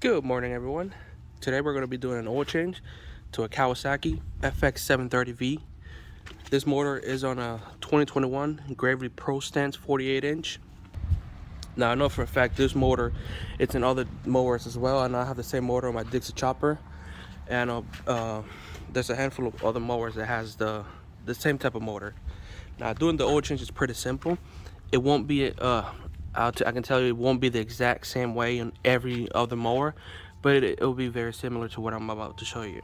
Good morning, everyone. Today we're going to be doing an oil change to a Kawasaki FX730V. This motor is on a 2021 Gravely ProStance 48-inch. Now I know for a fact this motor, it's in other mowers as well, and I have the same motor on my Dixie Chopper, and there's a handful of other mowers that has the same type of motor. Now doing the oil change is pretty simple. It won't be I can tell you it won't be the exact same way in every other mower, but it will be very similar to what I'm about to show you.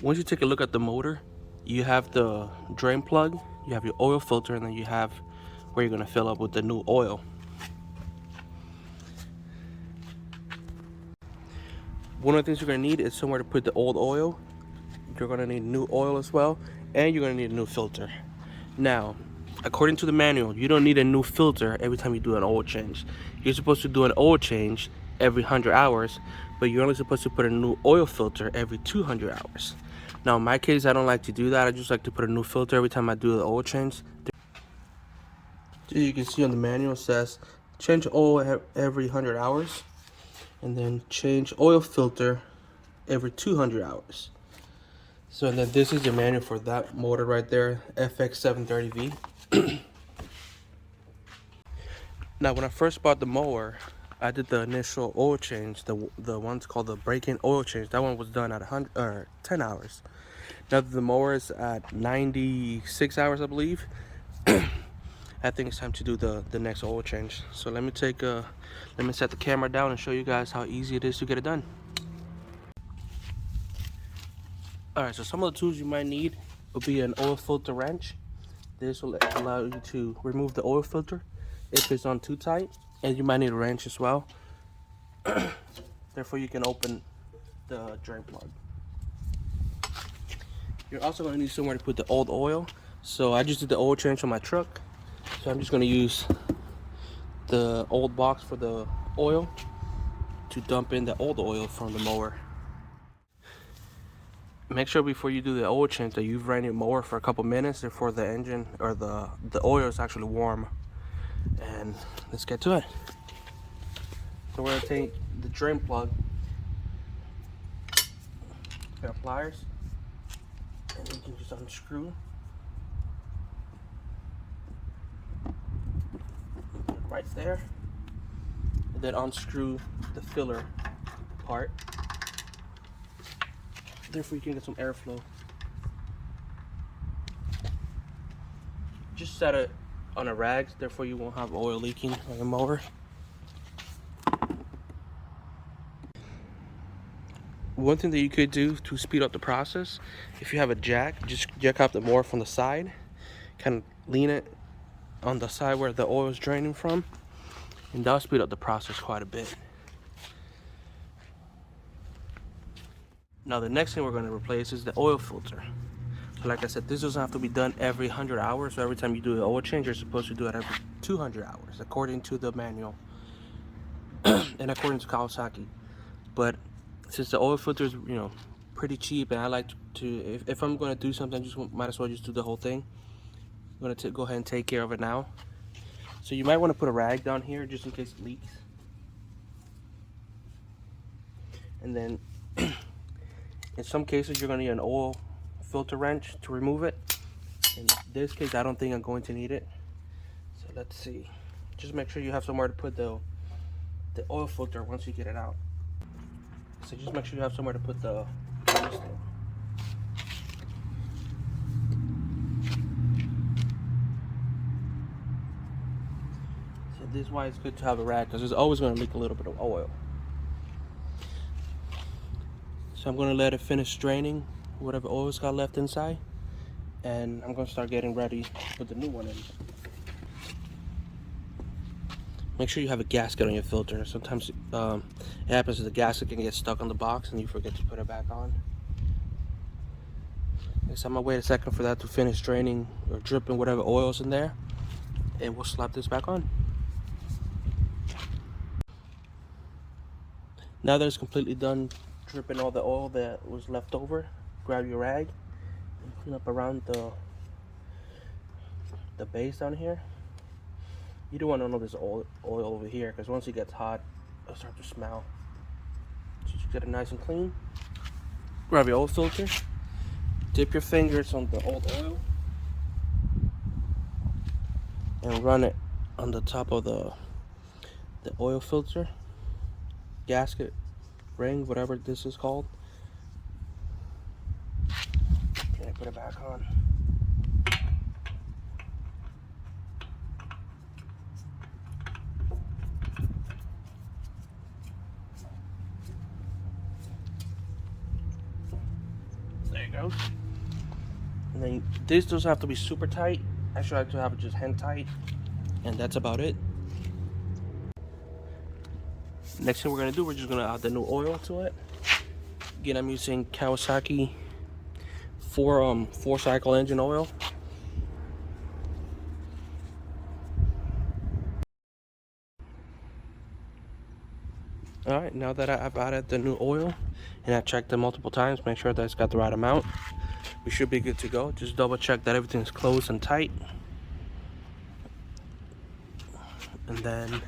Once you take a look at the motor, you have the drain plug, you have your oil filter, and then you have where you're going to fill up with the new oil. One of the things you're going to need is somewhere to put the old oil. You're going to need new oil as well, and you're going to need a new filter. Now, according to the manual, you don't need a new filter every time you do an oil change. You're supposed to do an oil change every 100 hours, but you're only supposed to put a new oil filter every 200 hours. Now, in my case, I don't like to do that. I just like to put a new filter every time I do the oil change. So you can see on the manual, it says change oil every 100 hours, and then change oil filter every 200 hours. So and then this is the manual for that motor right there, FX730V. Now, when I first bought the mower, I did the initial oil change, the one's called the break-in oil change. That one was done at 10 hours. Now that the mower is at 96 hours, I believe, I think it's time to do the next oil change. So let me set the camera down and show you guys how easy it is to get it done. Alright, so some of the tools you might need will be an oil filter wrench. This will allow you to remove the oil filter if it's on too tight, and you might need a wrench as well. Therefore, you can open the drain plug. You're also going to need somewhere to put the old oil. So I just did the oil change on my truck, so I'm just going to use the old box for the oil to dump in the old oil from the mower. Make sure before you do the oil change that you've ran your mower for a couple minutes before the engine or the oil is actually warm. And let's get to it. So we're going to take the drain plug, got pliers, and you can just unscrew right there, and then unscrew the filler part. Therefore, you can get some airflow. Just set it on a rag, therefore you won't have oil leaking on your mower. One thing that you could do to speed up the process, if you have a jack, just jack up the mower from the side, kind of lean it on the side where the oil is draining from, and that'll speed up the process quite a bit. Now the next thing we're going to replace is the oil filter. So like I said, this doesn't have to be done every 100 hours. So every time you do the oil change, you're supposed to do it every 200 hours, according to the manual and according to Kawasaki. But since the oil filter is, pretty cheap, and I like to, if I'm going to do something, just might as well just do the whole thing. I'm going to go ahead and take care of it now. So you might want to put a rag down here just in case it leaks. And then in some cases, you're going to need an oil filter wrench to remove it. In this case, I don't think I'm going to need it. So let's see. Just make sure you have somewhere to put the oil filter once you get it out. So just make sure you have somewhere to put the thing. So this is why it's good to have a rag, because there's always going to leak a little bit of oil. So I'm going to let it finish draining whatever oil's got left inside, and I'm going to start getting ready to put the new one in. Make sure you have a gasket on your filter. Sometimes it happens that the gasket can get stuck on the box and you forget to put it back on. So I'm going to wait a second for that to finish draining or dripping whatever oil's in there, and we'll slap this back on. Now that it's completely done dripping all the oil that was left over, grab your rag and clean up around the base down here. You don't want none of this oil over here, because once it gets hot, it'll start to smell. So just get it nice and clean. Grab your old filter. Dip your fingers on the old oil and run it on the top of the oil filter, gasket, ring, whatever this is called. And put it back on. There you go. And then this doesn't have to be super tight. Actually, I like to have it just hand tight, and that's about it. Next thing we're gonna do, we're just gonna add the new oil to it. Again, I'm using Kawasaki 4-cycle engine oil. All right, now that I've added the new oil and I checked it multiple times, make sure that it's got the right amount, we should be good to go. Just double check that everything's closed and tight. And then,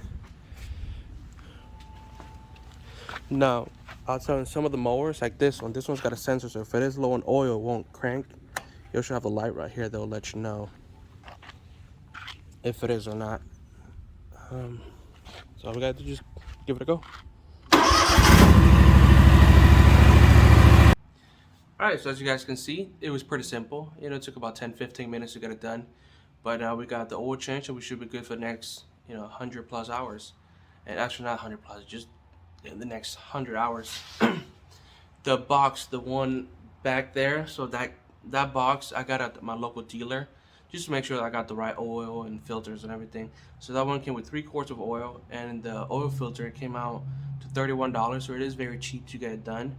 now, I'll tell you, some of the mowers, like this one's got a sensor, so if it is low on oil, it won't crank. You should have a light right here that will let you know if it is or not. So we got to just give it a go. Alright, so as you guys can see, it was pretty simple. You know, it took about 10-15 minutes to get it done. But now we got the oil change, so we should be good for the next, 100 plus hours. And actually not 100 plus, just in the next 100 hours. The box, the one back there, so that box I got at my local dealer, just to make sure that I got the right oil and filters and everything. So that one came with 3 quarts of oil, and the oil filter came out to $31, so it is very cheap to get it done.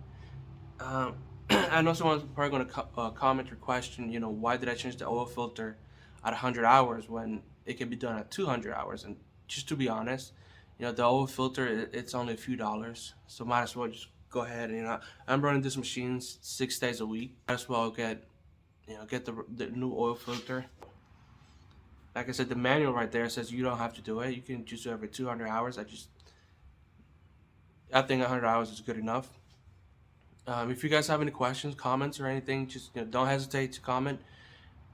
I know someone's probably going to comment or question, why did I change the oil filter at 100 hours when it can be done at 200 hours? And just to be honest, the oil filter, it's only a few dollars, so might as well just go ahead and, I'm running this machine 6 days a week. Might as well get the new oil filter. Like I said, the manual right there says you don't have to do it. You can just do it every 200 hours. I think 100 hours is good enough. If you guys have any questions, comments, or anything, just don't hesitate to comment,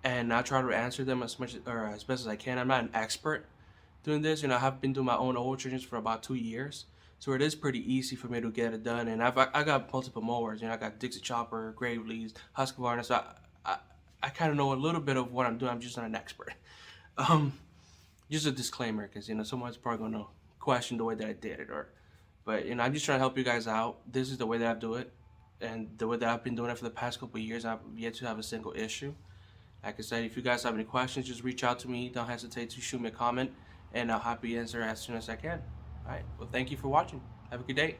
and I'll try to answer them as best as I can. I'm not an expert doing this. I have been doing my own oil changes for about 2 years, so it is pretty easy for me to get it done. And I got multiple mowers. I got Dixie Chopper, Gravely, Husqvarna, so I kind of know a little bit of what I'm doing. I'm just not an expert. Just a disclaimer, because someone's probably gonna question the way that I did it, but I'm just trying to help you guys out. This is the way that I do it. And the way that I've been doing it for the past couple of years, I've yet to have a single issue. Like I said, if you guys have any questions, just reach out to me. Don't hesitate to shoot me a comment, and I'll happy answer as soon as I can. All right. Well, thank you for watching. Have a good day.